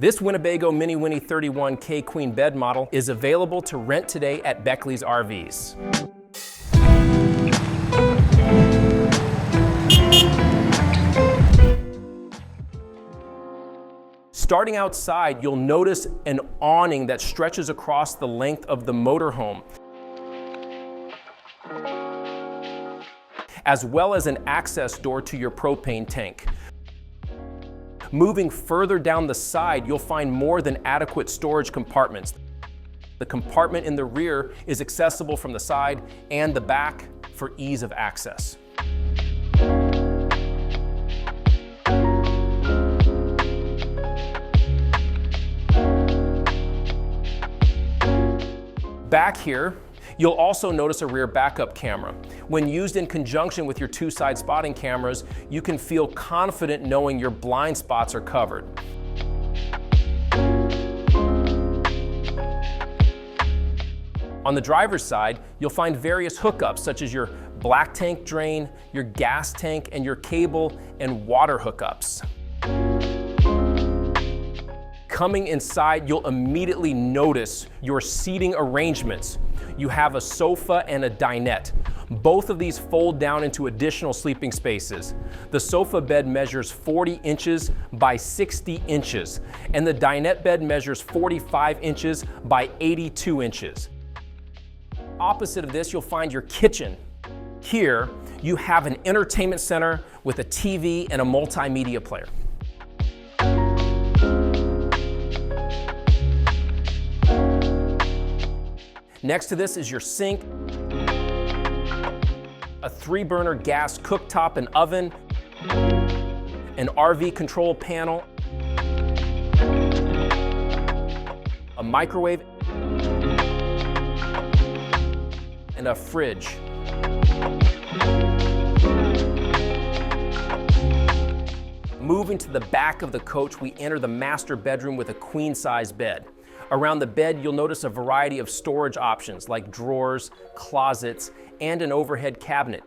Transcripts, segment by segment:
This Winnebago Minnie Winnie 31K queen bed model is available to rent today at Beckley's RVs. Starting outside, you'll notice an awning that stretches across the length of the motorhome, as well as an access door to your propane tank. Moving further down the side, you'll find more than adequate storage compartments. The compartment in the rear is accessible from the side and the back for ease of access. Back here, you'll also notice a rear backup camera. When used in conjunction with your two-side spotting cameras, you can feel confident knowing your blind spots are covered. On the driver's side, you'll find various hookups such as your black tank drain, your gas tank, and your cable and water hookups. Coming inside, you'll immediately notice your seating arrangements. You have a sofa and a dinette. Both of these fold down into additional sleeping spaces. The sofa bed measures 40 inches by 60 inches, and the dinette bed measures 45 inches by 82 inches. Opposite of this, you'll find your kitchen. Here, you have an entertainment center with a TV and a multimedia player. Next to this is your sink, a 3-burner gas cooktop and oven, an RV control panel, a microwave, and a fridge. Moving to the back of the coach, we enter the master bedroom with a queen-size bed. Around the bed, you'll notice a variety of storage options like drawers, closets, and an overhead cabinet.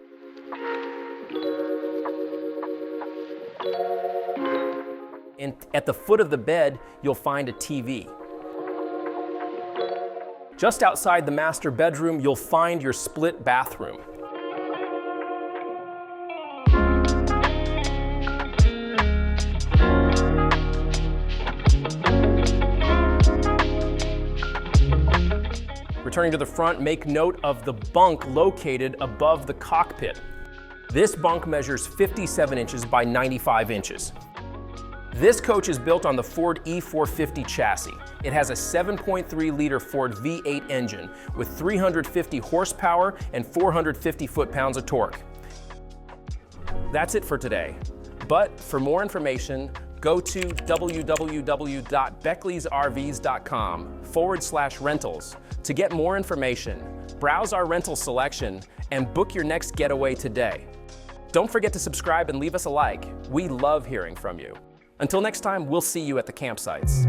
And at the foot of the bed, you'll find a TV. Just outside the master bedroom, you'll find your split bathroom. Returning to the front, make note of the bunk located above the cockpit. This bunk measures 57 inches by 95 inches. This coach is built on the Ford E450 chassis. It has a 7.3-liter Ford V8 engine with 350 horsepower and 450 foot-pounds of torque. That's it for today. But for more information, go to www.beckleysrvs.com/rentals. To get more information, browse our rental selection and book your next getaway today. Don't forget to subscribe and leave us a like. We love hearing from you. Until next time, we'll see you at the campsites.